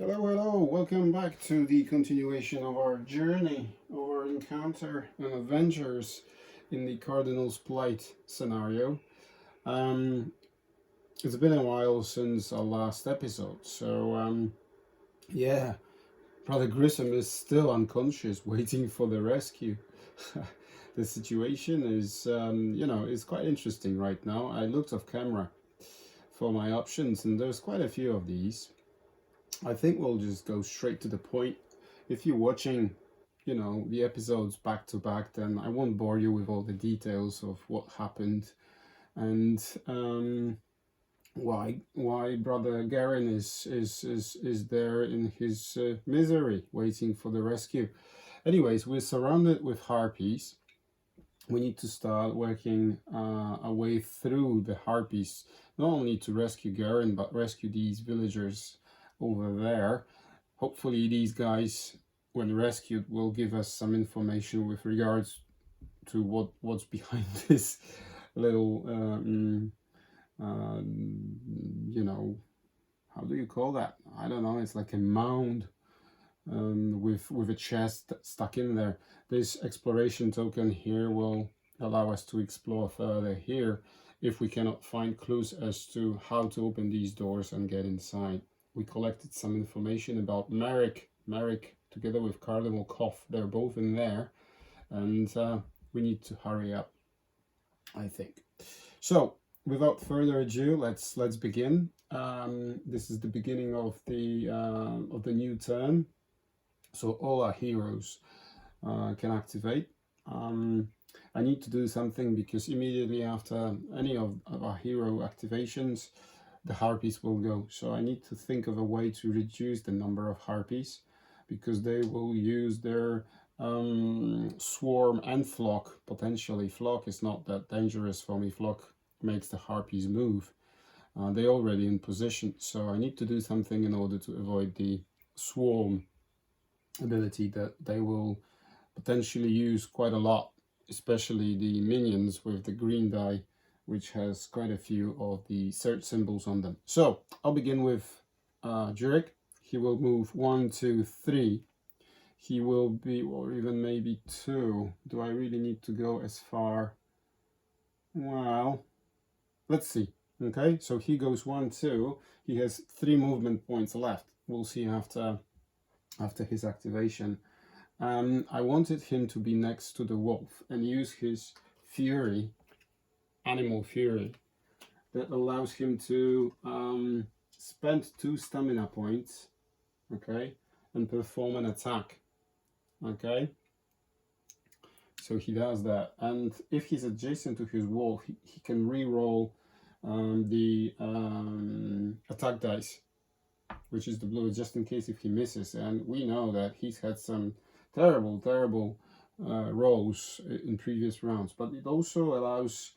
Hello, hello, welcome back to the continuation of our journey, of our encounter and adventures in the Cardinal's Plight scenario. Um, it's been a while since our last episode, so yeah, Brother Grissom is still unconscious, waiting for the rescue. The situation is quite interesting right now. I looked off camera for my options, and there's quite a few of these. I think we'll just go straight to the point. If you're watching, the episodes back to back, then I won't bore you with all the details of what happened and why Brother Gherinn is there in his misery, waiting for the rescue. Anyways, we're surrounded with harpies. We need to start working our way through the harpies, not only to rescue Gherinn, but rescue these villagers over there. Hopefully these guys, when rescued, will give us some information with regards to what's behind this little how do you call that? I don't know. It's like a mound with a chest stuck in there. This exploration token here will allow us to explore further here if we cannot find clues as to how to open these doors and get inside. We collected some information about Merrick together with Cardinal Koff. They're both in there, and we need to hurry up, I think. So without further ado, let's begin. This is the beginning of the new turn, so all our heroes can activate. I need to do something because immediately after any of our hero activations, the harpies will go. So I need to think of a way to reduce the number of harpies, because they will use their swarm and flock potentially. Flock is not that dangerous for me. Flock makes the harpies move. They're already in position, so I need to do something in order to avoid the swarm ability that they will potentially use quite a lot, especially the minions with the green die, which has quite a few of the search symbols on them. So I'll begin with Jurek. He will move 1, 2, 3. He will be, or even maybe 2. Do I really need to go as far? Well, let's see. Okay, so he goes 1, 2. He has 3 movement points left. We'll see after his activation. I wanted him to be next to the wolf and use his fury, animal fury, that allows him to spend 2 stamina points, okay, and perform an attack, okay. So he does that, and if he's adjacent to his wolf, he can re-roll the attack dice, which is the blue, just in case if he misses. And we know that he's had some terrible rolls in previous rounds, but it also allows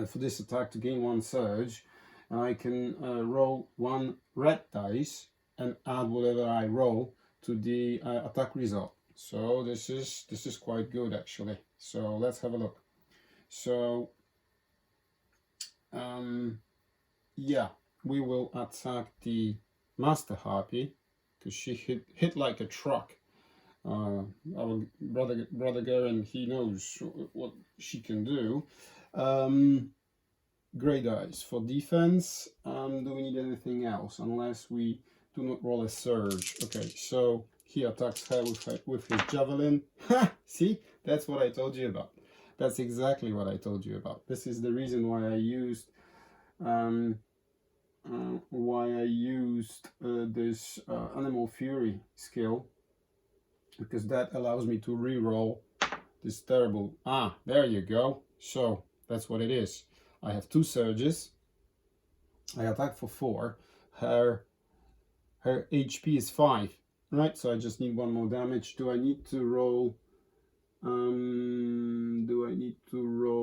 for this attack to gain 1 surge, and I can roll 1 red dice and add whatever I roll to the attack result. So this is quite good actually. So let's have a look. So yeah, we will attack the Master Harpy because she hit like a truck. Our brother Gherinn, he knows what she can do. Grey dice for defense. Do we need anything else? Unless we do not roll a surge. Okay, so he attacks her with his javelin. Ha! See, that's what I told you about. That's exactly what I told you about. This is the reason why I used this Animal Fury skill, because that allows me to re-roll this terrible... there you go. So that's what it is. I have 2 surges. I attack for 4. Her HP is 5, right? So I just need 1 more damage. Do I need to roll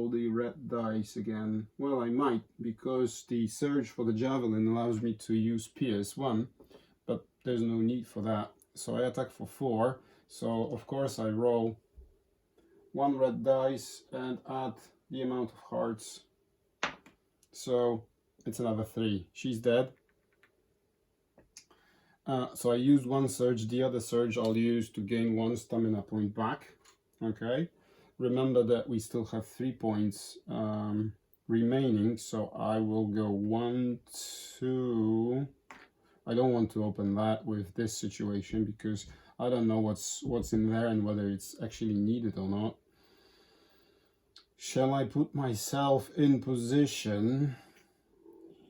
the red dice again? Well, I might, because the surge for the javelin allows me to use Pierce 1, but there's no need for that. So I attack for 4. So of course I roll 1 red dice and add the amount of hearts. So it's another 3. She's dead. So I used one surge. The other surge I'll use to gain 1 stamina point back. Okay. Remember that we still have 3 points remaining. So I will go 1, 2. I don't want to open that with this situation because I don't know what's in there and whether it's actually needed or not. Shall I put myself in position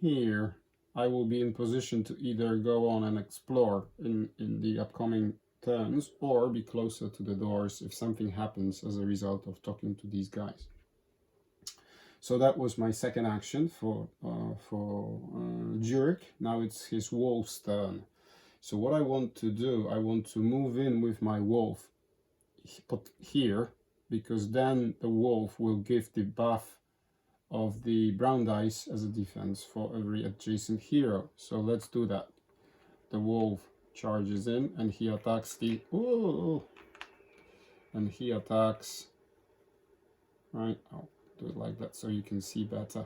here? I will be in position to either go on and explore in the upcoming turns or be closer to the doors if something happens as a result of talking to these guys. So that was my second action for Jurek. Now it's his wolf's turn. So what I want to do, I want to move in with my wolf here, because then the wolf will give the buff of the brown dice as a defense for every adjacent hero. So let's do that. The wolf charges in and he attacks the... Ooh, and he attacks... Right, I'll do it like that so you can see better.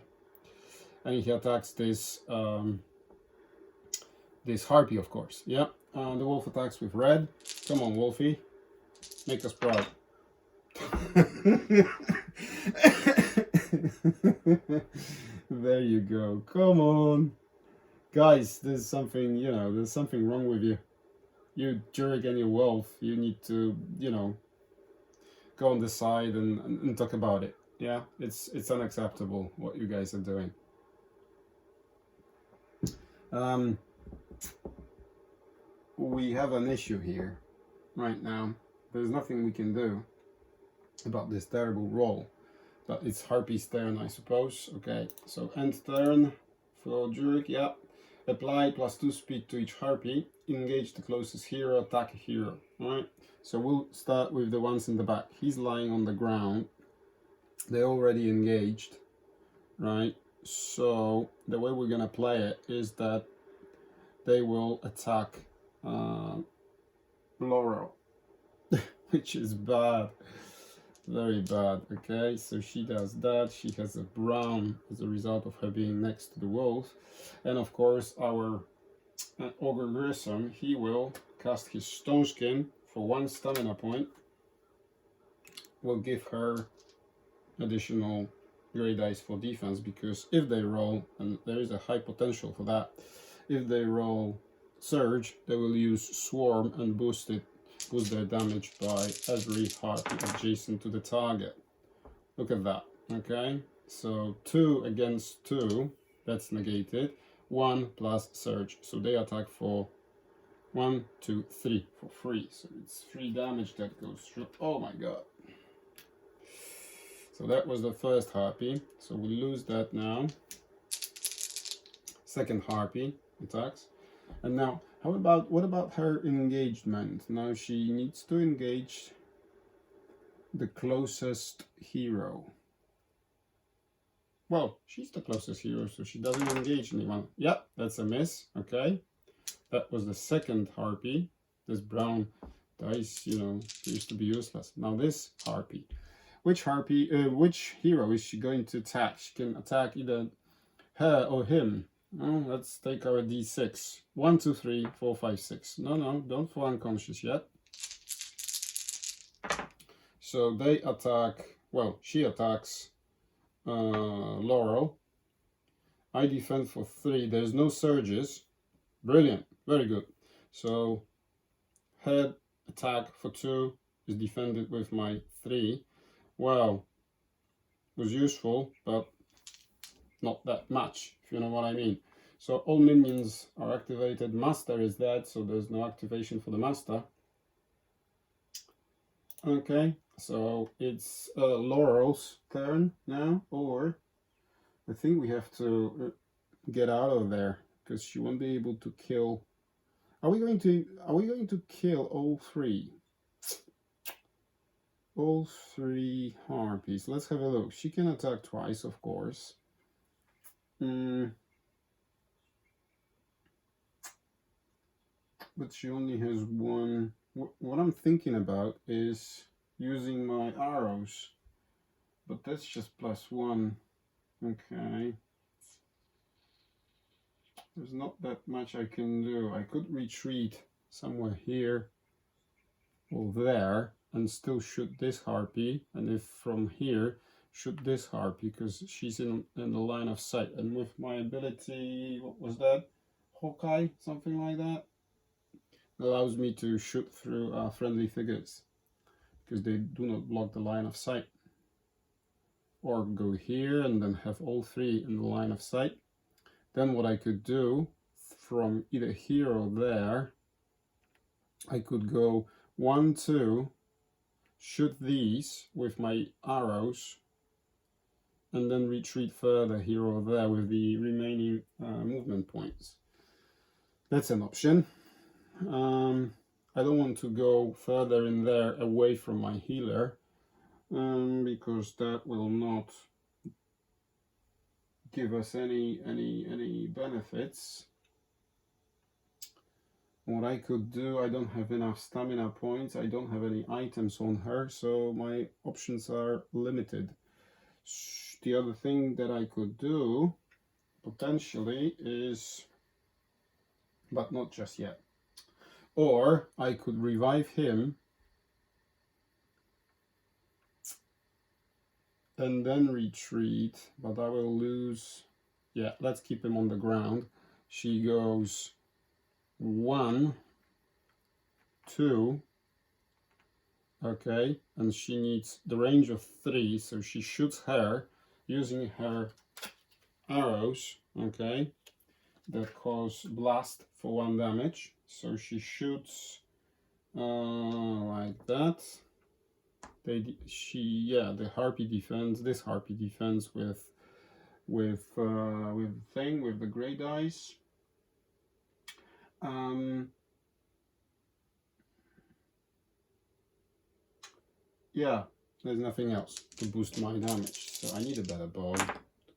And he attacks this this harpy, of course. Yeah, the wolf attacks with red. Come on, Wolfie. Make us proud. There you go. Come on. Guys, there's something, you know, there's something wrong with you. You Jurek and your wolf, you need to, you know, go on the side and talk about it. Yeah, it's unacceptable what you guys are doing. We have an issue here right now. There's nothing we can do about this terrible roll, but it's Harpy's turn, I suppose. Okay, so end turn for Jurek. Yeah, apply +2 speed to each Harpy. Engage the closest hero, attack a hero. All right, so we'll start with the ones in the back. He's lying on the ground. They're already engaged, right? So the way we're gonna play it is that they will attack Laurel, which is bad, very bad. Okay, so she does that. She has a brown as a result of her being next to the wolf, and of course our Brother Gherinn, he will cast his Stone Skin for 1 stamina point. Will give her additional grey dice for defense, because if they roll, and there is a high potential for that, if they roll Surge, they will use Swarm and boost their damage by every harpy adjacent to the target. Look at that. Okay, so 2 against 2, that's negated. 1 plus Surge, so they attack for 1, 2, 3 for free. So it's 3 damage that goes through. Oh my god. So that was the first harpy, so we lose that now. Second harpy attacks. And now, what about her engagement? Now she needs to engage the closest hero. Well, she's the closest hero, so she doesn't engage anyone. Yeah, that's a miss. Okay, that was the second harpy. This brown dice, you know, used to be useless. Now this harpy. Which hero is she going to attack? She can attack either her or him. Oh, let's take our d6. 1, 2, 3, 4, 5, 6. No, don't fall unconscious yet. So they attack, well, she attacks Laurel. I defend for 3. There's no surges. Brilliant, very good. So head attack for 2 is defended with my 3. Wow, was useful, but not that much, if you know what I mean. So all minions are activated. Master is dead, so there's no activation for the Master. Okay, so it's Laurel's turn now, or I think we have to get out of there because she won't be able to kill. Are we going to kill all 3? All 3 harpies. Let's have a look. She can attack twice, of course. But she only has 1. What I'm thinking about is using my arrows. But that's just +1. Okay. there's not that much I can do. I could retreat somewhere here or there and still shoot this harpy, and if from here shoot this harpy, because she's in the line of sight. And with my ability, what was that? Hawkeye, something like that, allows me to shoot through friendly figures because they do not block the line of sight. Or go here and then have all three in the line of sight. Then what I could do from either here or there, I could go 1, 2, shoot these with my arrows, and then retreat further here or there with the remaining movement points. That's an option. I don't want to go further in there away from my healer, because that will not give us any benefits. What I could do, I don't have enough stamina points, I don't have any items on her, so my options are limited. The other thing that I could do potentially is, but not just yet, or I could revive him and then retreat, but I will lose. Yeah, let's keep him on the ground. She goes 1, 2, okay, and she needs the range of 3, so she shoots her using her arrows, okay, that cause blast for 1 damage. So she shoots like that. The harpy defends. This harpy defends with the gray dice. Yeah, there's nothing else to boost my damage, so I need a better bow, to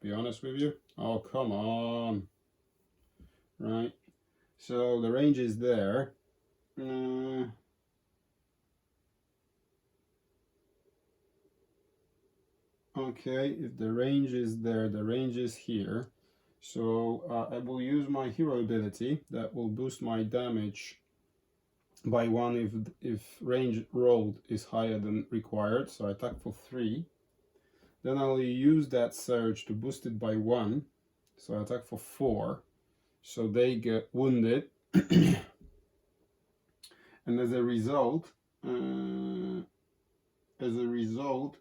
be honest with you. Oh, come on. Right, so the range is there. Okay, if the range is there, the range is here. So I will use my hero ability that will boost my damage by 1 if range rolled is higher than required. So I attack for 3. Then I'll use that surge to boost it by 1. So I attack for 4. So they get wounded. And as a result,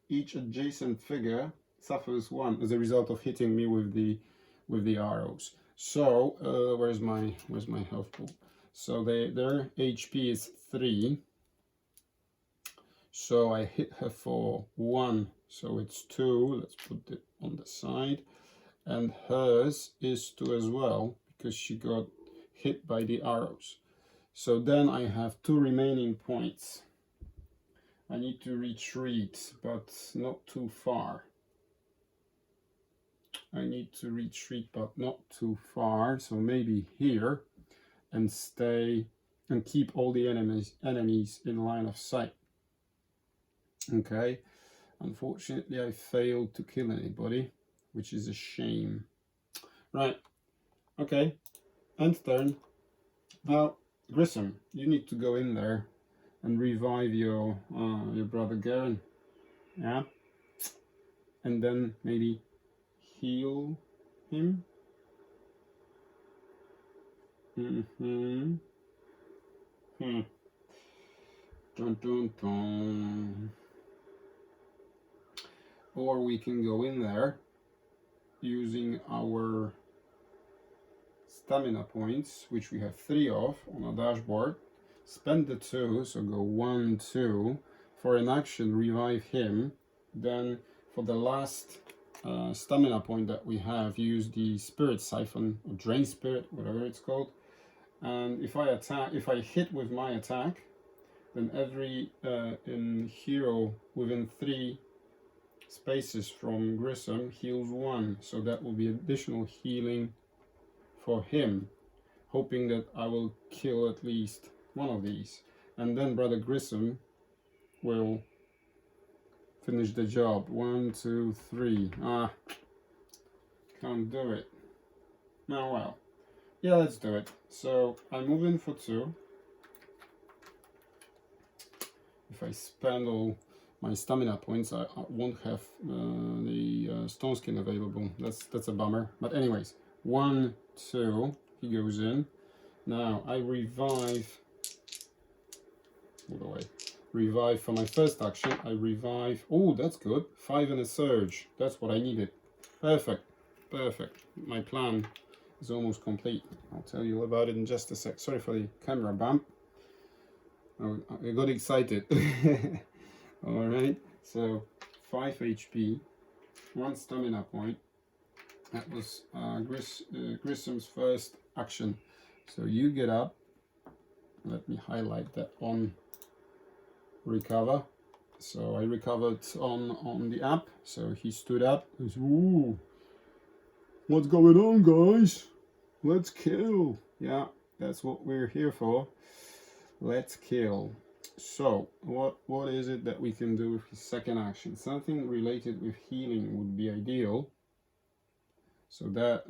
each adjacent figure suffers 1 as a result of hitting me with the arrows. So where's my health pool? So their HP is 3. So I hit her for 1, so it's 2. Let's put it on the side. And hers is 2 as well, because she got hit by the arrows. So then I have 2 remaining points. I need to retreat, but not too far. I need to retreat, but not too far. So maybe here, and stay and keep all the enemies in line of sight. Okay. Unfortunately, I failed to kill anybody, which is a shame. Right. Okay. End turn. Now, Grissom, you need to go in there and revive your Brother Gherinn. Yeah. And then maybe heal him. Dun, dun, dun. Or we can go in there using our stamina points, which we have 3 of on our dashboard. Spend the 2, so go 1, 2. For an action, revive him. Then for the last stamina point that we have, use the spirit siphon or drain spirit, whatever it's called. And if I hit with my attack, then every hero within 3 spaces from Grissom heals 1. So that will be additional healing for him, hoping that I will kill at least one of these. And then Brother Grissom will finish the job. 1, 2, 3. Can't do it. Oh well. Yeah, let's do it. So I move in for 2. If I spend all my stamina points, I won't have the stone skin available. That's a bummer. But anyways, 1, 2, he goes in. Now I revive. Move away. Revive for my first action. I revive. Oh, that's good. 5 and a surge. That's what I needed. Perfect. Perfect. My plan is almost complete. I'll tell you about it in just a sec. Sorry for the camera bump. Oh, I got excited. Alright, so 5 HP, 1 stamina point. That was Grissom's first action. So you get up. Let me highlight that on recover. So I recovered on the app. So he stood up. He said, "Ooh, what's going on, guys? Let's kill." Yeah, that's what we're here for. Let's kill. So what is it that we can do with his second action? Something related with healing would be ideal. So that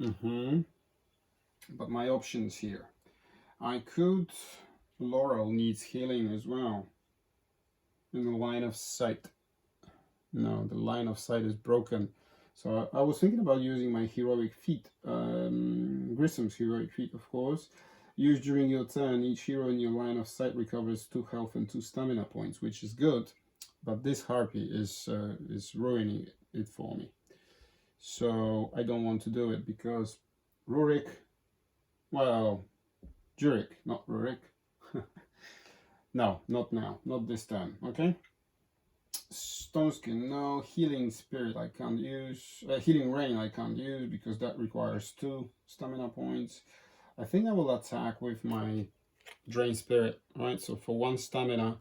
but my options here. I could. Laurel needs healing as well. In the line of sight. No, the line of sight is broken. So I was thinking about using my heroic feat. Grissom's heroic feat, of course. Used during your turn, each hero in your line of sight recovers 2 health and 2 stamina points, which is good. But this harpy is ruining it for me. So I don't want to do it because Rurik, well, Jurik, not Rurik. No, not now, not this time, okay? Stone skin, no. Healing spirit I can't use. Healing rain I can't use because that requires 2 stamina points. I think I will attack with my drain spirit, right? So for 1 stamina,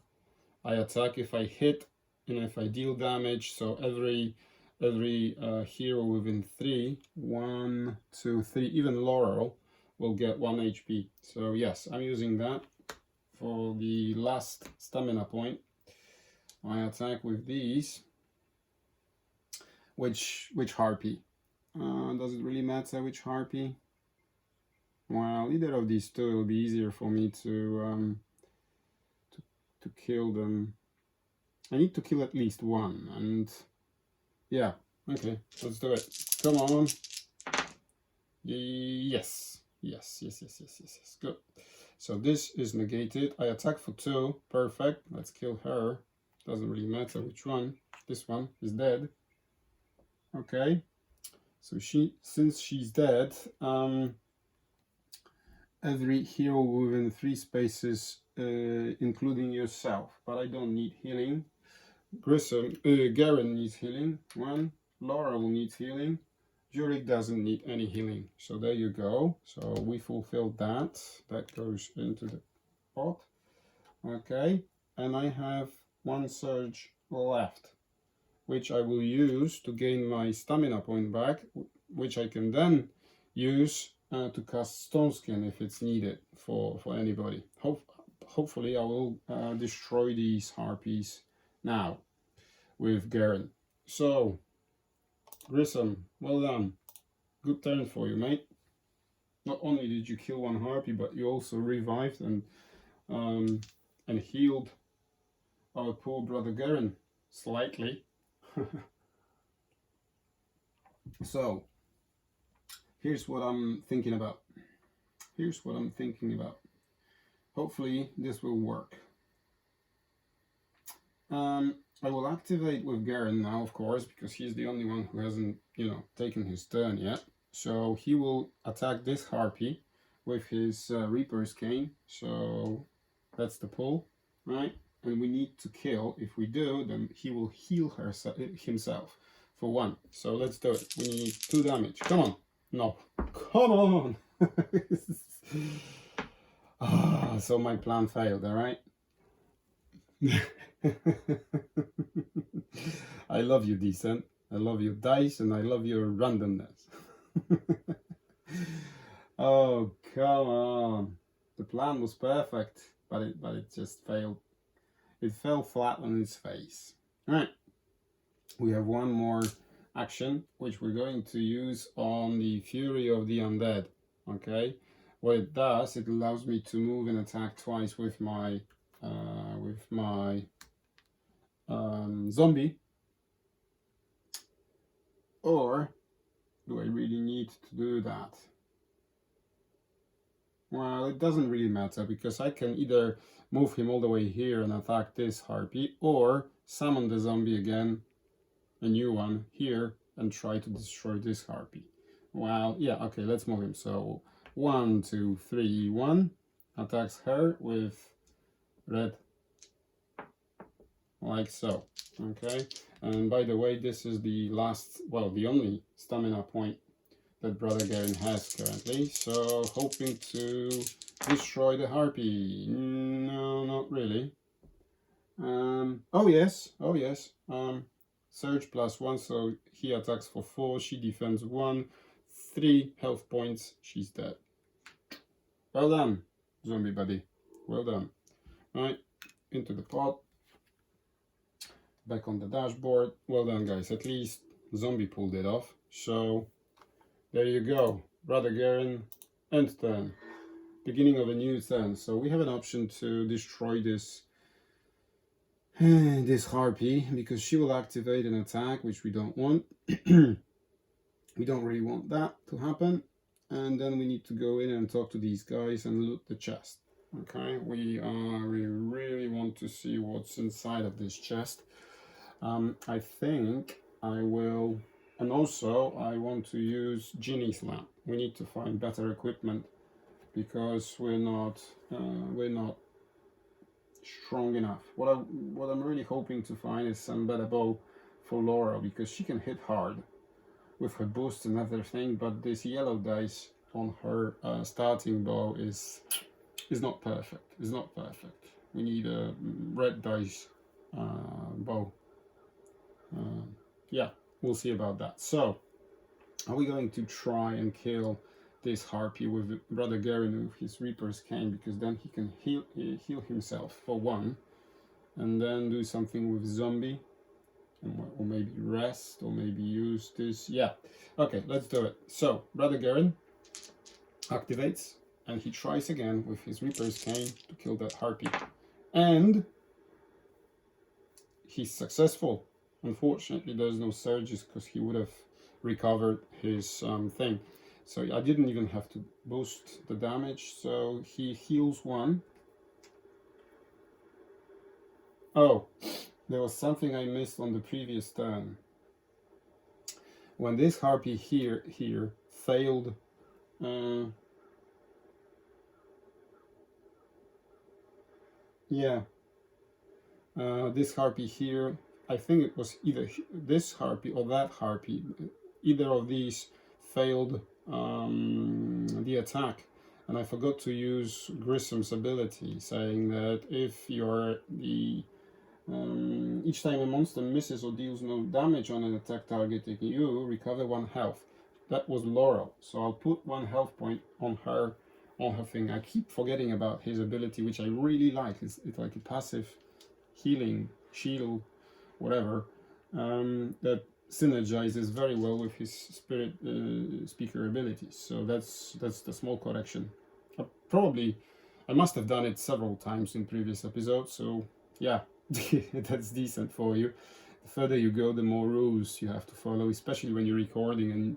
I attack if I hit and if I deal damage. So every hero within 3, 1, 2, 3, even Laurel will get 1 HP. So yes, I'm using that for the last stamina point. I attack with these. Which harpy? Does it really matter which harpy? Well, either of these 2 will be easier for me to kill them. I need to kill at least 1, and yeah, okay, let's do it. Come on. Yes, good. So this is negated. I attack for 2, perfect. Let's kill her. Doesn't really matter which one. This one is dead. Okay, so since she's dead, every hero within 3 spaces, including yourself. But I don't need healing. Gherinn needs healing. 1. Laurel needs healing. Jurik doesn't need any healing. So there you go. So we fulfilled that. That goes into the pot. Okay. And I have 1 surge left, which I will use to gain my stamina point back, which I can then use to cast Stone Skin if it's needed for anybody. Hopefully I will destroy these harpies now with Gherinn. So, Grissom, well done. Good turn for you, mate. Not only did you kill 1 harpy, but you also revived and healed our poor Brother Gherinn slightly. So, here's what I'm thinking about. Hopefully this will work. I will activate with Gherinn now, of course, because he's the only one who hasn't, taken his turn yet. So he will attack this harpy with his Reaper's Cane. So that's the pull, right? And we need to kill. If we do, then he will heal himself for 1. So let's do it. We need 2 damage. Come on. No. Come on. So my plan failed, all right? I love you, Decent. I love your dice and I love your randomness. Oh, come on. The plan was perfect, but it just failed. It fell flat on its face. Alright. We have 1 more action, which we're going to use on the Fury of the Undead. Okay? what it does, it allows me to move and attack twice with my zombie. Or do I really need to do that? Well, it doesn't really matter, because I can either move him all the way here and attack this harpy, or summon the zombie again, a new one, here, and try to destroy this harpy. Well, yeah, okay, let's move him. So 1, 2, 3, 1 attacks her with red, like so. Okay, and by the way, this is the last, well, the only stamina point that Brother Gherinn has currently, so hoping to destroy the harpy. No, not really. Oh yes, surge +1, so he attacks for 4, she defends 1, 3 health points, she's dead. Well done, zombie buddy, well done. Right, into the pot, back on the dashboard. Well done, guys, at least zombie pulled it off. So there you go, Brother Gherinn, end turn, beginning of a new turn. So we have an option to destroy this harpy, because she will activate an attack, which we don't want. We don't really want that to happen. And then we need to go in and talk to these guys and loot the chest. Okay, we really want to see what's inside of this chest. I think I will, and also I want to use Ginny's lamp. We need to find better equipment, because we're not strong enough. What I'm really hoping to find is some better bow for Laura, because she can hit hard with her boost and everything, but this yellow dice on her starting bow is not perfect. It's not perfect. We need a red dice bow. Yeah, we'll see about that. So, are we going to try and kill this harpy with Brother Gherinn with his Reaper's Cane, because then he can heal himself for 1, and then do something with zombie, or maybe rest, or maybe use this. Yeah, okay, let's do it. So Brother Gherinn activates, and he tries again with his Reaper's Cane to kill that harpy, and he's successful. Unfortunately, there's no surges, because he would have recovered his thing. So I didn't even have to boost the damage, so he heals 1. Oh, there was something I missed on the previous turn. When this harpy here failed, this harpy here, I think it was either this harpy or that harpy, either of these failed the attack, and I forgot to use Grissom's ability, saying that if you're each time a monster misses or deals no damage on an attack targeting you, recover 1 health. That was Laurel, so I'll put 1 health point on her thing. I keep forgetting about his ability, which I really like. It's like a passive healing shield, whatever, that synergizes very well with his spirit speaker abilities. So that's the small correction. I must have done it several times in previous episodes, so yeah. That's decent for you. The further you go, the more rules you have to follow, especially when you're recording, and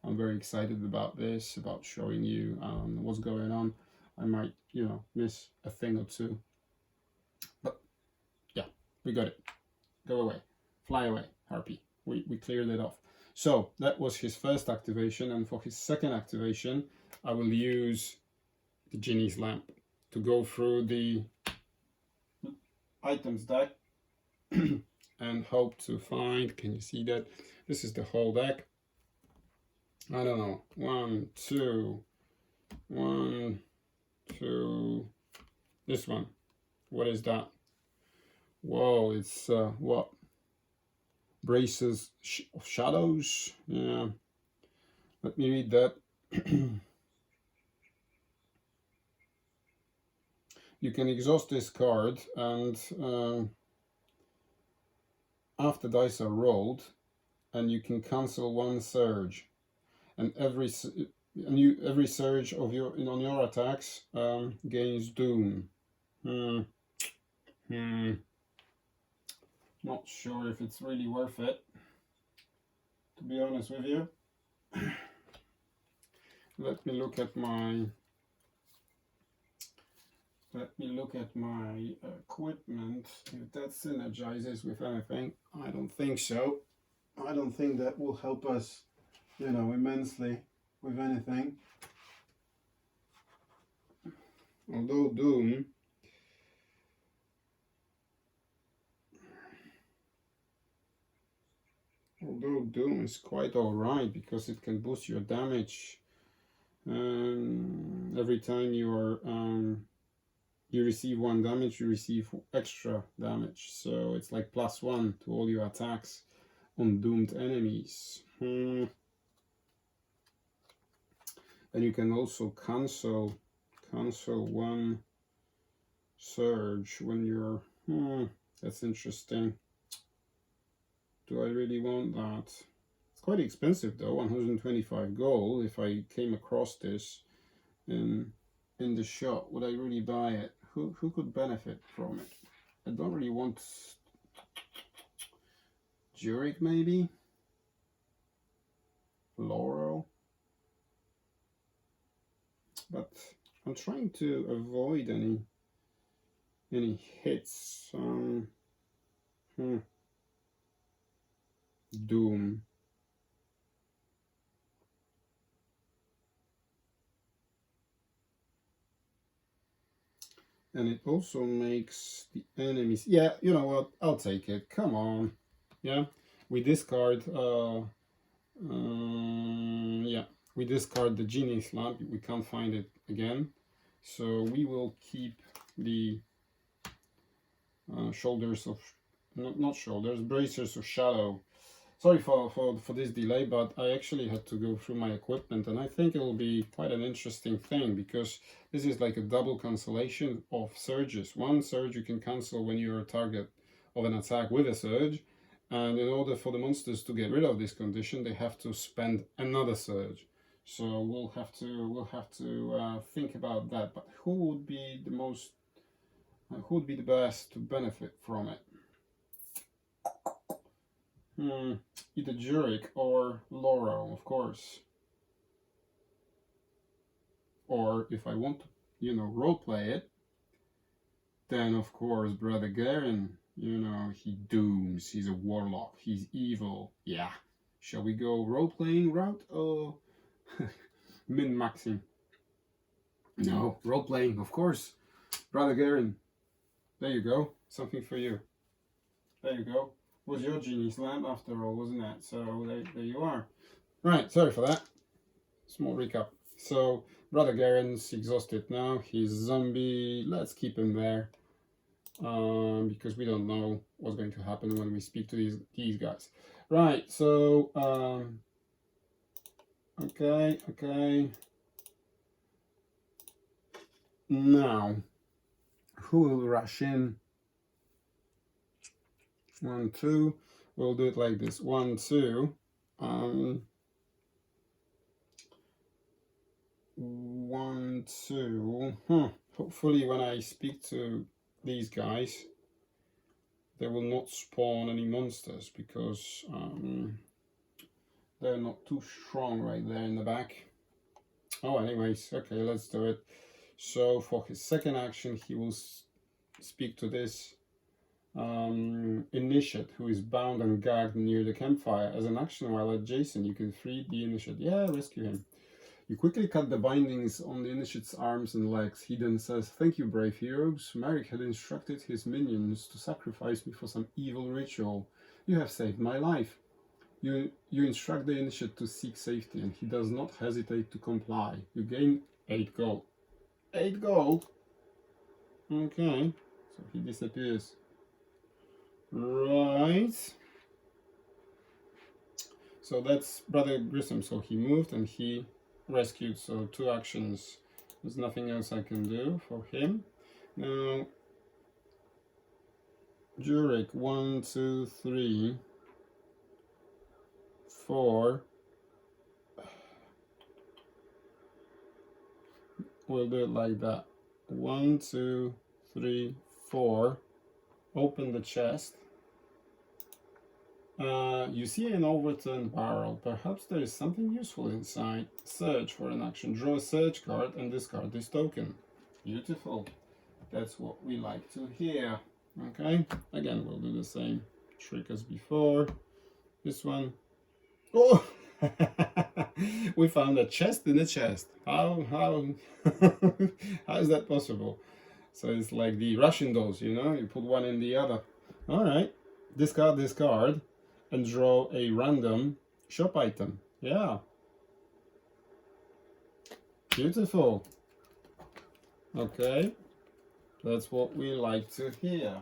I'm very excited about this, about showing you what's going on. I might miss a thing or two, but yeah, we got it. Go away, fly away, harpy. We cleared it off. So that was his first activation, and for his second activation I will use the Ginny's lamp to go through the items deck and hope to find, can you see that? This is the whole deck. I don't know, 1, 2, this one, what is that? Whoa, it's what? Braces of Shadows? Yeah, let me read that. You can exhaust this card, and after dice are rolled, and you can cancel 1 surge, and And every surge of on your attacks gains doom. Not sure if it's really worth it, to be honest with you. Let me look at my equipment, if that synergizes with anything. I don't think so. I don't think that will help us, you know, immensely with anything. Although Doom is quite alright because it can boost your damage every time you are you receive 1 damage, you receive extra damage. So it's like +1 to all your attacks on doomed enemies. And you can also cancel 1 surge when you're... that's interesting. Do I really want that? It's quite expensive though, 125 gold. If I came across this in the shop, would I really buy it? Who could benefit from it? I don't really want... Jurek maybe? Laurel? But I'm trying to avoid any hits. Doom. And it also makes the enemies... Yeah, you know what? I'll take it. Come on. Yeah, we discard... yeah, we discard the Genie's lamp. We can't find it again. So we will keep the shoulders of... Not shoulders, bracers of shadow. Sorry for this delay, but I actually had to go through my equipment, and I think it will be quite an interesting thing, because this is like a double cancellation of surges. 1 surge you can cancel when you're a target of an attack with a surge, and in order for the monsters to get rid of this condition, they have to spend another surge. So we'll have to think about that. But who would be the best to benefit from it? Either Jurek or Laurel, of course. Or if I want to, you know, roleplay it, then of course Brother Gherinn, you know, he dooms, he's a warlock, he's evil. Yeah. Shall we go role-playing route or min-maxing? No, role-playing, of course. Brother Gherinn. There you go. Something for you. There you go. Was your Genie's lamp after all, wasn't it? So there you are. Right, sorry for that. Small recap. So Brother Gherrinn's exhausted now. He's zombie. Let's keep him there. Because we don't know what's going to happen when we speak to these guys. Right, so okay. Now, who will rush in? 1, 2. We'll do it like this. 1, 2. 1, 2. Hopefully when I speak to these guys, they will not spawn any monsters, because they're not too strong right there in the back. Oh, anyways, okay, let's do it. So for his second action, he will speak to this initiate who is bound and gagged near the campfire. As an action while adjacent, you can free the initiate. Yeah, rescue him. You quickly cut the bindings on the initiate's arms and legs. He then says, "Thank you, brave heroes. Merrick had instructed his minions to sacrifice me for some evil ritual. You have saved my life." You instruct the initiate to seek safety, and he does not hesitate to comply. You gain 8 gold. 8 gold? Okay. So he disappears. Right. So that's Brother Grissom. So he moved and he rescued. So 2 actions. There's nothing else I can do for him. Now, Jurek, 1, 2, 3, 4. we'll do it like that. 1, 2, 3, 4. Open the chest. You see an overturned barrel. Perhaps there is something useful inside. Search for an action. Draw a search card and discard this token. Beautiful. That's what we like to hear. Okay. Again, we'll do the same trick as before. This one. Oh! We found a chest in a chest. How how is that possible? So it's like the Russian dolls, you know, you put one in the other. All right, discard this card and draw a random shop item. Yeah, beautiful. Okay, that's what we like to hear.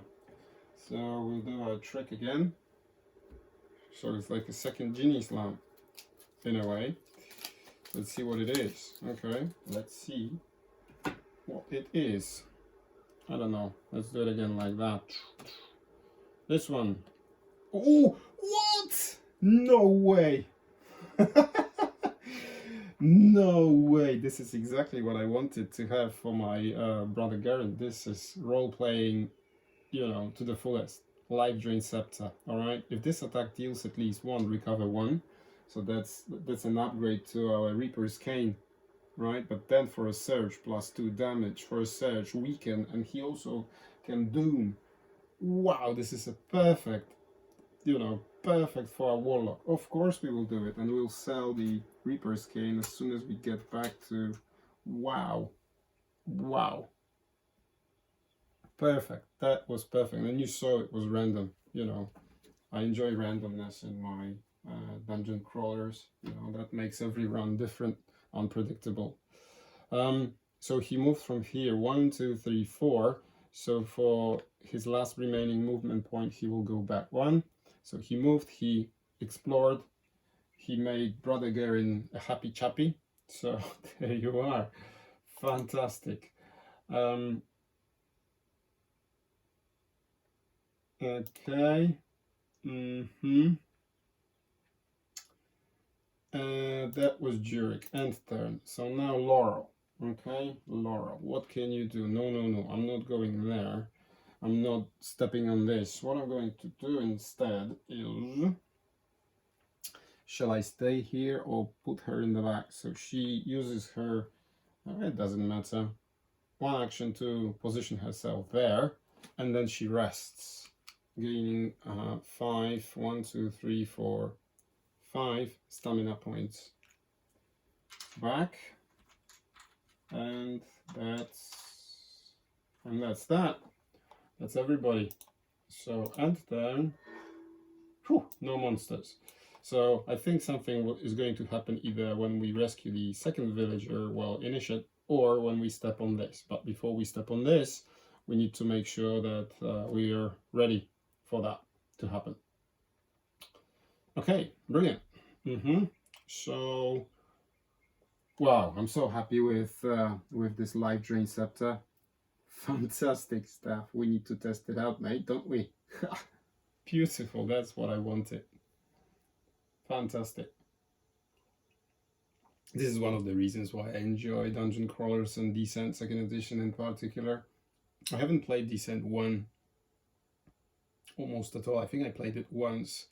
So we'll do our trick again. So it's like a second genie slam in a way. Let's see what it is. Okay, let's see what it is. I don't know. Let's do it again like that. This one. Oh, what? No way. No way. This is exactly what I wanted to have for my Brother Gherinn. This is role-playing, you know, to the fullest. Life Drain Scepter. Alright? If this attack deals at least 1, recover 1. So that's an upgrade to our Reaper's Cane. Right, but then for a surge, +2 damage, for a surge, weaken, and he also can doom. Wow, this is a perfect, you know, perfect for a warlock. Of course we will do it, and we'll sell the Reaper's Cane as soon as we get back to, wow, wow. Perfect, that was perfect, and you saw it was random, you know. I enjoy randomness in my dungeon crawlers, you know, that makes every run different. Unpredictable. So he moved from here 1, 2, 3, 4. So for his last remaining movement point, he will go back 1. So he moved, he explored, he made Brother Gherinn a happy chappy. So there you are. Fantastic. Okay. That was Jurek. End turn. So now Laurel. Okay, Laurel. What can you do? No, no, no. I'm not going there. I'm not stepping on this. What I'm going to do instead is... Shall I stay here or put her in the back? So she uses her... it doesn't matter. 1 action to position herself there. And then she rests. Gaining 5. 1, 2, 3, 4... 5 stamina points back, and that's that. That's everybody. So end turn. Whew, no monsters. So I think something is going to happen either when we rescue the second villager, well, initiate, or when we step on this. But before we step on this, we need to make sure that we are ready for that to happen. Okay, brilliant. So, wow, I'm so happy with this Life Drain Scepter. Fantastic stuff. We need to test it out, mate, don't we? Beautiful, that's what I wanted. Fantastic. This is one of the reasons why I enjoy Dungeon Crawlers and Descent 2nd Edition in particular. I haven't played Descent 1 almost at all. I think I played it once.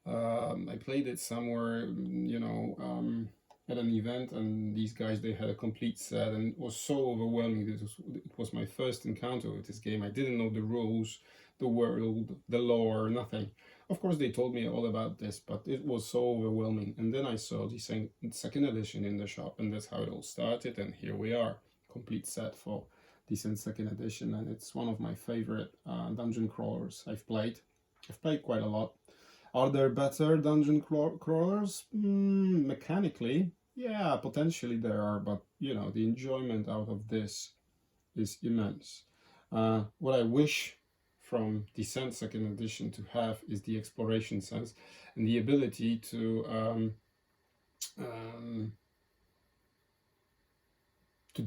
I played it somewhere, you know, at an event, and these guys, they had a complete set, and it was so overwhelming. It was my first encounter with this game. I didn't know the rules, the world, the lore, nothing. Of course, they told me all about this, but it was so overwhelming. And then I saw the 2nd edition in the shop, and that's how it all started. And here we are, complete set for Descent 2nd edition, and it's one of my favorite dungeon crawlers I've played. I've played quite a lot. Are there better dungeon crawlers? Mechanically, yeah, potentially there are, but you know, the enjoyment out of this is immense. What I wish from Descent 2nd edition to have is the exploration sense and the ability to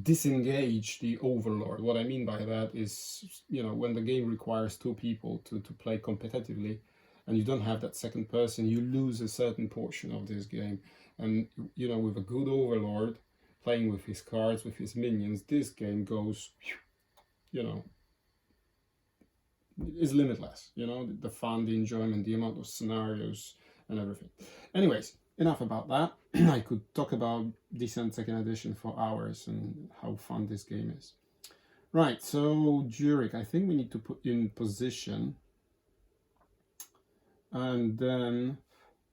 disengage the overlord. What I mean by that is, you know, when the game requires 2 people to play competitively, and you don't have that second person, you lose a certain portion of this game. And, you know, with a good overlord, playing with his cards, with his minions, this game goes, you know, is limitless. You know, the fun, the enjoyment, the amount of scenarios and everything. Anyways, enough about that. I could talk about Descent 2nd Edition for hours and how fun this game is. Right, so Zurich, I think we need to put you in position and then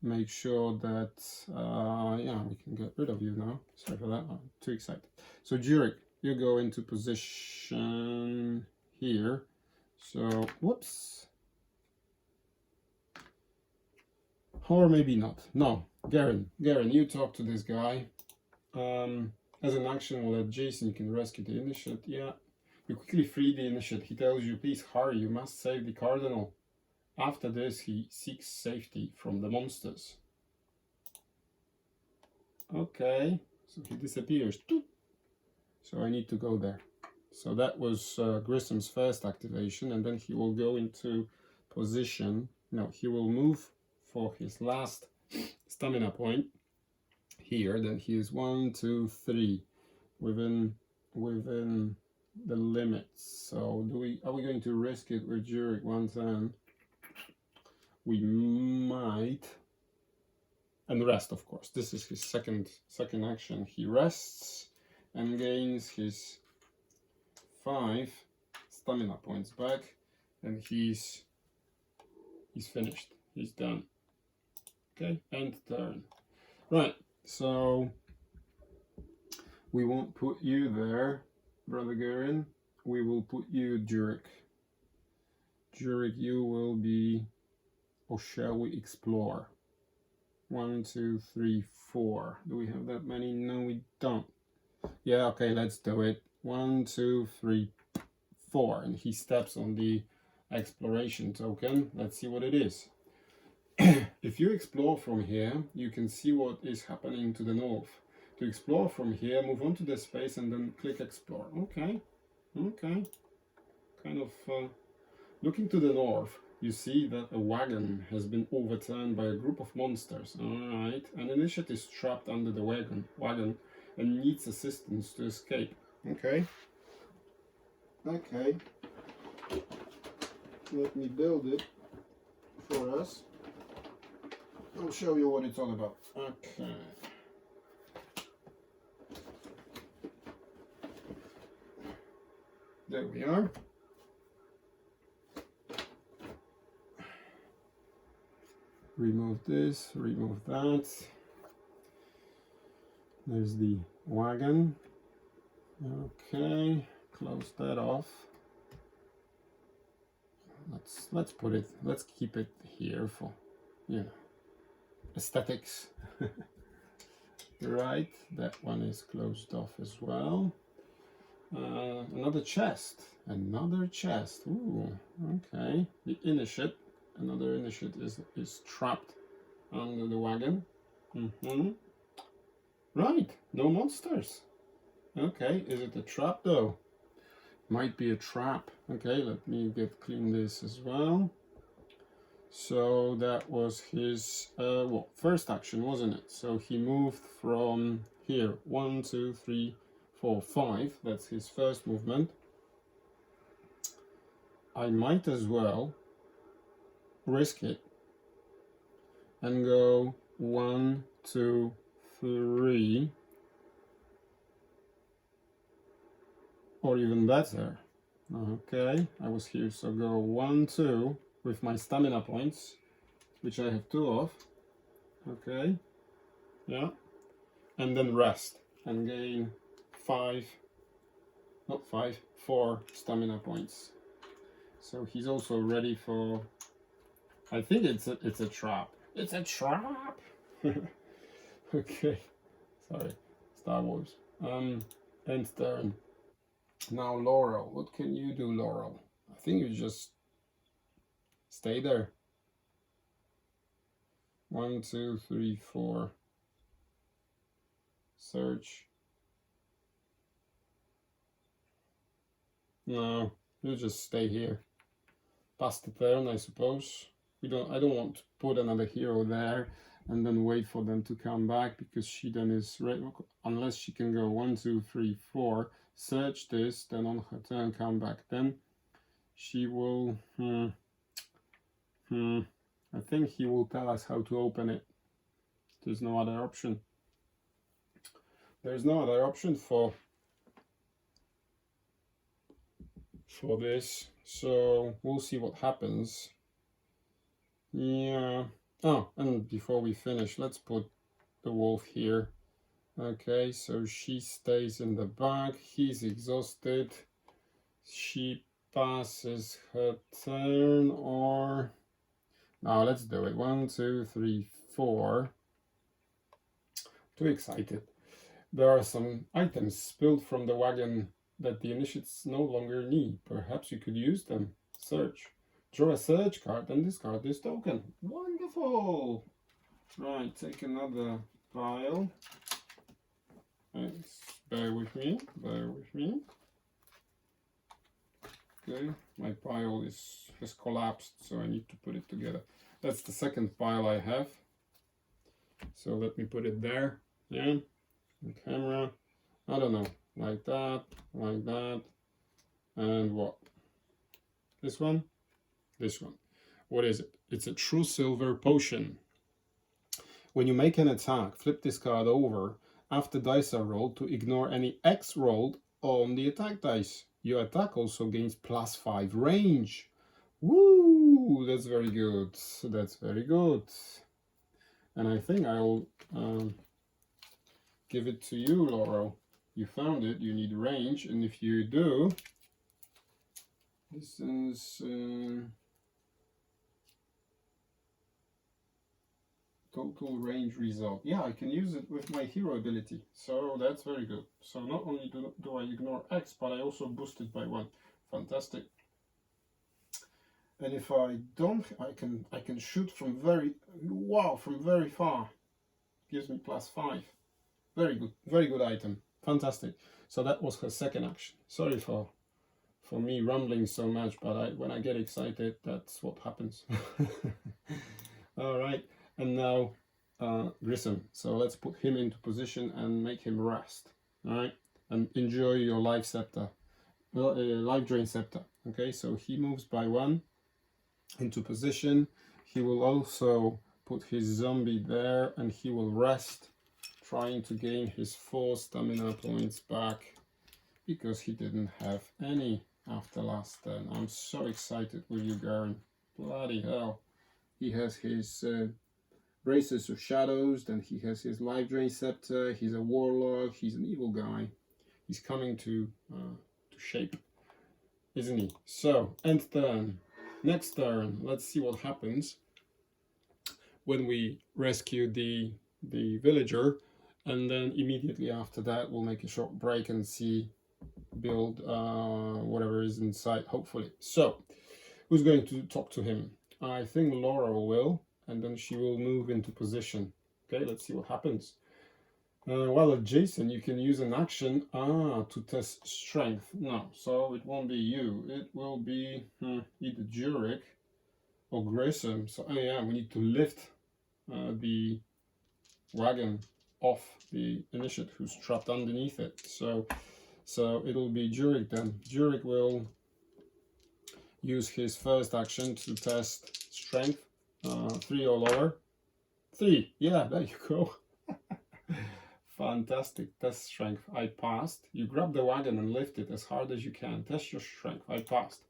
make sure that, yeah, we can get rid of you now. Sorry for that, I'm too excited. So Zurich, you go into position here. So, whoops. Or maybe not. No, Gherinn, you talk to this guy. As an action, we'll let Jason, you can rescue the initiate. Yeah. You quickly free the initiate. He tells you, please hurry, you must save the Cardinal. After this, he seeks safety from the monsters. Okay, so he disappears. So I need to go there. So that was Grissom's first activation, and then he will go into position. No, he will move for his last stamina point here. Then he is 1, 2, 3 within the limits. So are we going to risk it with Zurich 110? We might. And rest, of course. This is his second action. He rests and gains his 5 stamina points back, and he's finished. He's done. Okay, end turn. Right, so we won't put you there, Brother Gherinn. We will put you Zurich. Zurich, you will be, or shall we explore? 1, 2, 3, 4. Do we have that many? No, we don't. Yeah, okay, let's do it. 1, 2, 3, 4. And he steps on the exploration token. Let's see what it is. If you explore from here, you can see what is happening to the north. To explore from here, move on to the space and then click explore. Okay, okay. Kind of looking to the north, you see that a wagon has been overturned by a group of monsters. Alright, an initiate is trapped under the wagon and needs assistance to escape. Okay. Okay. Let me build it for us. I'll show you what it's all about. Okay. There we are. Remove this, remove that. There's the wagon. Okay, close that off. Let's put it, let's keep it here for, you know, aesthetics. Right, that one is closed off as well. Another chest, Ooh, okay. The initiate, another initiate is trapped under the wagon. Right, no monsters. Okay, is it a trap though? Might be a trap. Okay, let me clean this as well. So that was his first action, wasn't it? So he moved from here. 1, 2, 3, 4, 5. That's his first movement. I might as well risk it and go 1, 2, 3, or even better. Okay, I was here, so go 1, 2 with my stamina points, which I have 2 of. Okay, yeah, and then rest and gain 4 stamina points. So he's also ready for, I think it's a trap. It's a trap. Okay, sorry, Star Wars. End turn. Now Laurel, what can you do, Laurel? I think you just stay there. 1, 2, 3, 4. Search. No, you just stay here. Pass the turn, I suppose. I don't want to put another hero there. and then wait for them to come back, because she then is ready, unless she can go 1, 2, 3, 4, search this, then on her turn come back, then she will I think he will tell us how to open it. There's no other option. There's no other option for this, so we'll see what happens. Yeah. Oh, and before we finish, let's put the wolf here. Okay, so she stays in the back. He's exhausted. She passes her turn, or now let's do it. 1, 2, 3, 4. Too excited. There are some items spilled from the wagon that the initiates no longer need. Perhaps you could use them. Search. Draw a search card and discard this token. Wonderful! Right, take another pile. Thanks. Bear with me, bear with me. Okay, my pile has collapsed, so I need to put it together. That's the second pile I have. So let me put it there. Yeah, the camera. I don't know, like that, and what? This one? This one. What is it? It's a true silver potion. When you make an attack, flip this card over after dice are rolled to ignore any X rolled on the attack dice. Your attack also gains +5 range. Woo! That's very good. That's very good. And I think I'll give it to you, Laurel. You found it. You need range, and if you do, this is total range result. Yeah, I can use it with my hero ability, so that's very good. So not only do I ignore X, but I also boost it by 1. Fantastic. And if I don't, I can shoot from very far. Gives me +5. Very good item. Fantastic. So that was her second action. Sorry for me rambling so much, but when I get excited, that's what happens. All right. And now Grissom. So let's put him into position and make him rest. All right, and enjoy your life scepter, life drain scepter. Okay, so he moves by 1 into position. He will also put his zombie there, and he will rest, trying to gain his 4 stamina points back, because he didn't have any after last turn. I'm so excited with you, Gherinn. Bloody hell. He has his Braces of Shadows, then he has his Life Drain Scepter, he's a Warlock, he's an evil guy. He's coming to shape, isn't he? So, end turn. Next turn, let's see what happens when we rescue the villager, and then immediately after that we'll make a short break and build whatever is inside, hopefully. So, who's going to talk to him? I think Laura will. And then she will move into position. Okay, let's see what happens. While adjacent, you can use an action to test strength. No, so it won't be you. It will be either Jurek or Grissom. So yeah, we need to lift the wagon off the initiate who's trapped underneath it. So it'll be Jurek then. Jurek will use his first action to test strength. 3 or lower. 3, yeah, there you go. Fantastic. Test strength. I passed. You grab the wagon and lift it as hard as you can. Test your strength. I passed.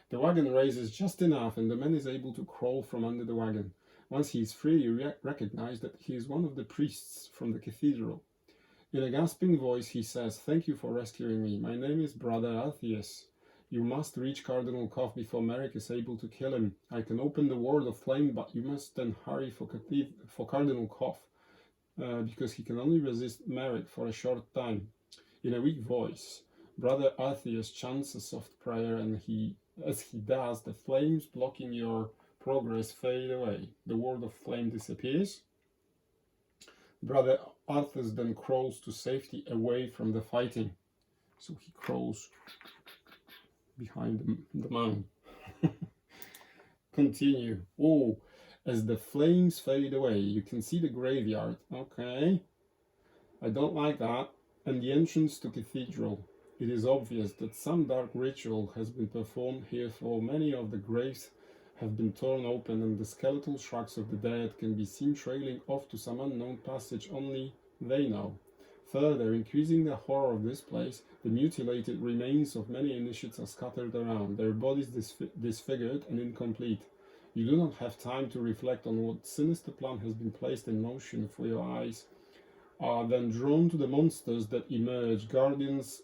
The wagon raises just enough, and the man is able to crawl from under the wagon. Once he is free, you recognize that he is one of the priests from the cathedral. In a gasping voice, he says, "Thank you for rescuing me. My name is Brother Gherinn. You must reach Cardinal is Merrick is able to kill him. I can open the Ward of Flame, but you must then hurry for Cardinal because he can only resist Merrick for a short time." In a weak voice, Brother Gherinn chants a soft prayer, and as he does, the flames blocking your progress fade away. The Ward of Flame disappears. Brother Arthur then crawls to safety away from the fighting. So he crawls behind the man. Continue. Oh, as the flames fade away. You can see the graveyard. Okay. I don't like that. And the entrance to cathedral. It is obvious that some dark ritual has been performed here, for many of the graves have been torn open and the skeletal shrines of the dead can be seen trailing off to some unknown passage only they know. Further increasing the horror of this place, the mutilated remains of many initiates are scattered around, their bodies disfigured and incomplete. You do not have time to reflect on what sinister plan has been placed in motion, for your eyes are then drawn to the monsters that emerge, guardians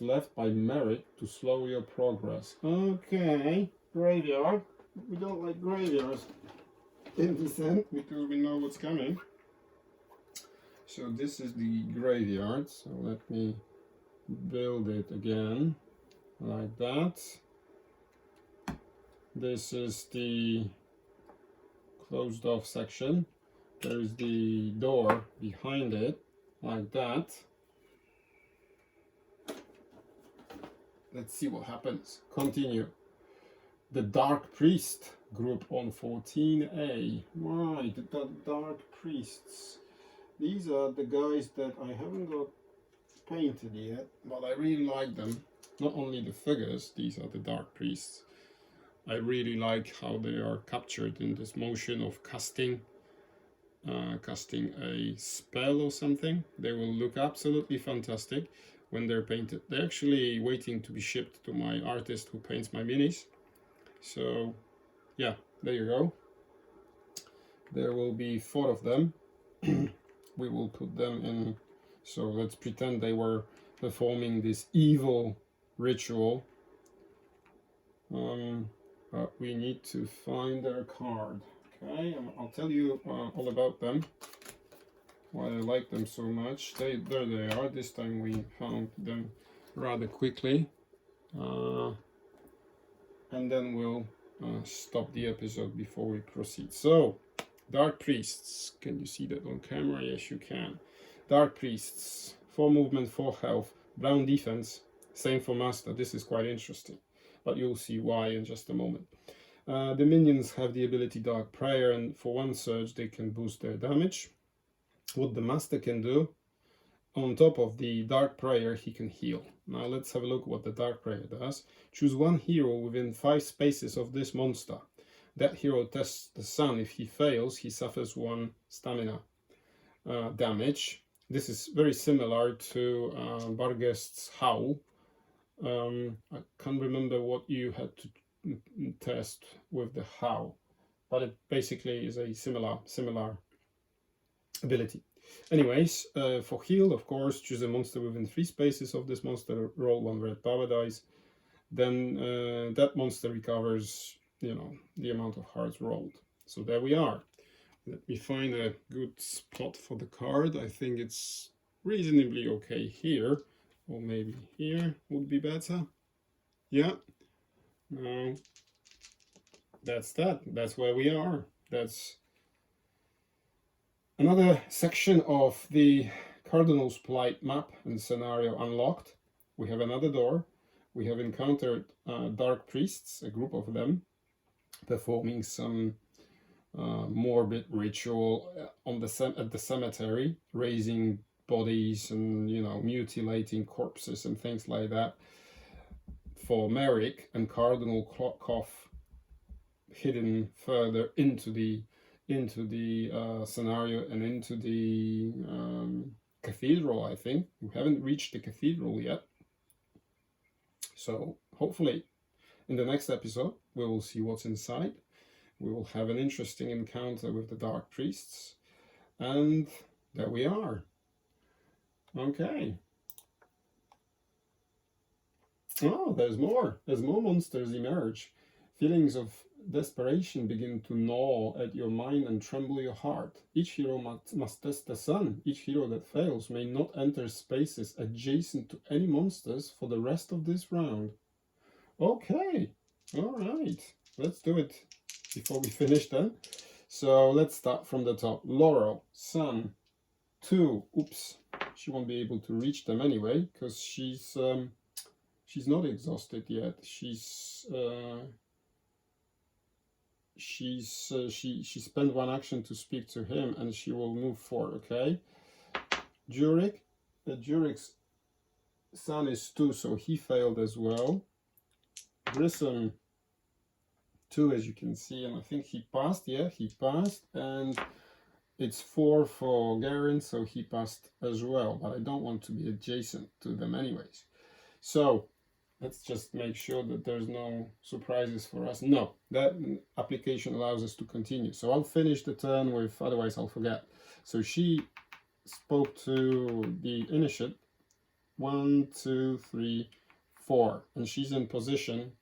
left by Merrick to slow your progress. Okay, graveyard. We don't like graveyards in Descent because we know what's coming. So this is the graveyard, so let me build it again like that. This is the closed off section. There's the door behind it like that. Let's see what happens. Continue. The Dark Priest group on 14A. Right, the Dark Priests. These are the guys that I haven't got painted yet, but I really like them. Not only the figures, these are the Dark Priests. I really like how they are captured in this motion of casting a spell or something. They will look absolutely fantastic when they're painted. They're actually waiting to be shipped to my artist who paints my minis. So yeah, there you go. There will be 4 of them. We will put them in. So let's pretend they were performing this evil ritual. But we need to find their card. Okay, I'll tell you all about them. Why I like them so much. There they are. This time we found them rather quickly. And then we'll stop the episode before we proceed. So, Dark Priests. Can you see that on camera? Yes, you can. Dark Priests. 4 movement, 4 health. Brown defense. Same for Master. This is quite interesting. But you'll see why in just a moment. The minions have the ability Dark Prayer, and for 1 surge they can boost their damage. What the Master can do, on top of the Dark Prayer, he can heal. Now let's have a look what the Dark Prayer does. Choose 1 hero within 5 spaces of this monster. That hero tests the sun. If he fails, he suffers 1 stamina damage. This is very similar to Barghest's Howl. I can't remember what you had to test with the Howl, but it basically is a similar ability. Anyways, for heal, of course, choose a monster within 3 spaces of this monster, roll 1 red power dice. Then that monster recovers, the amount of hearts rolled. So there we are. Let me find a good spot for the card. I think it's reasonably okay here, or maybe here would be better. Yeah. No. That's that. That's where we are. That's another section of the Cardinal's Plight map and scenario unlocked. We have another door. We have encountered Dark Priests, a group of them, performing some morbid ritual at the cemetery, raising bodies and mutilating corpses and things like that. For Merrick and Cardinal Clockhoff, hidden further into the scenario and into the cathedral. I think we haven't reached the cathedral yet. So hopefully in the next episode we will see what's inside. We will have an interesting encounter with the Dark Priests. And there we are. Okay. Oh, there's more. There's more monsters emerge. Feelings of desperation begin to gnaw at your mind and tremble your heart. Each hero must test the sun. Each hero that fails may not enter spaces adjacent to any monsters for the rest of this round. Okay. All right. Let's do it before we finish then. So let's start from the top. Laurel, Sun, 2. Oops. She won't be able to reach them anyway because she's not exhausted yet. She's she spent one action to speak to him, and she will move forward. Okay, Jurik's son is 2, so he failed as well. Grissom 2, as you can see, and I think he passed. Yeah, he passed, and it's 4 for Gherinn, so he passed as well. But I don't want to be adjacent to them anyways. So let's just make sure that there's no surprises for us. No, that application allows us to continue. So I'll finish the turn with, otherwise I'll forget. So she spoke to the initiate. 1, 2, 3, 4, and she's in position.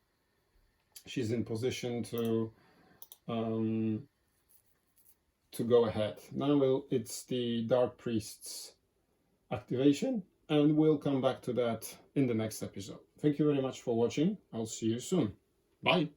She's in position to go ahead. Now it's the Dark Priest's activation, and we'll come back to that in the next episode. Thank you very much for watching. I'll see you soon. Bye.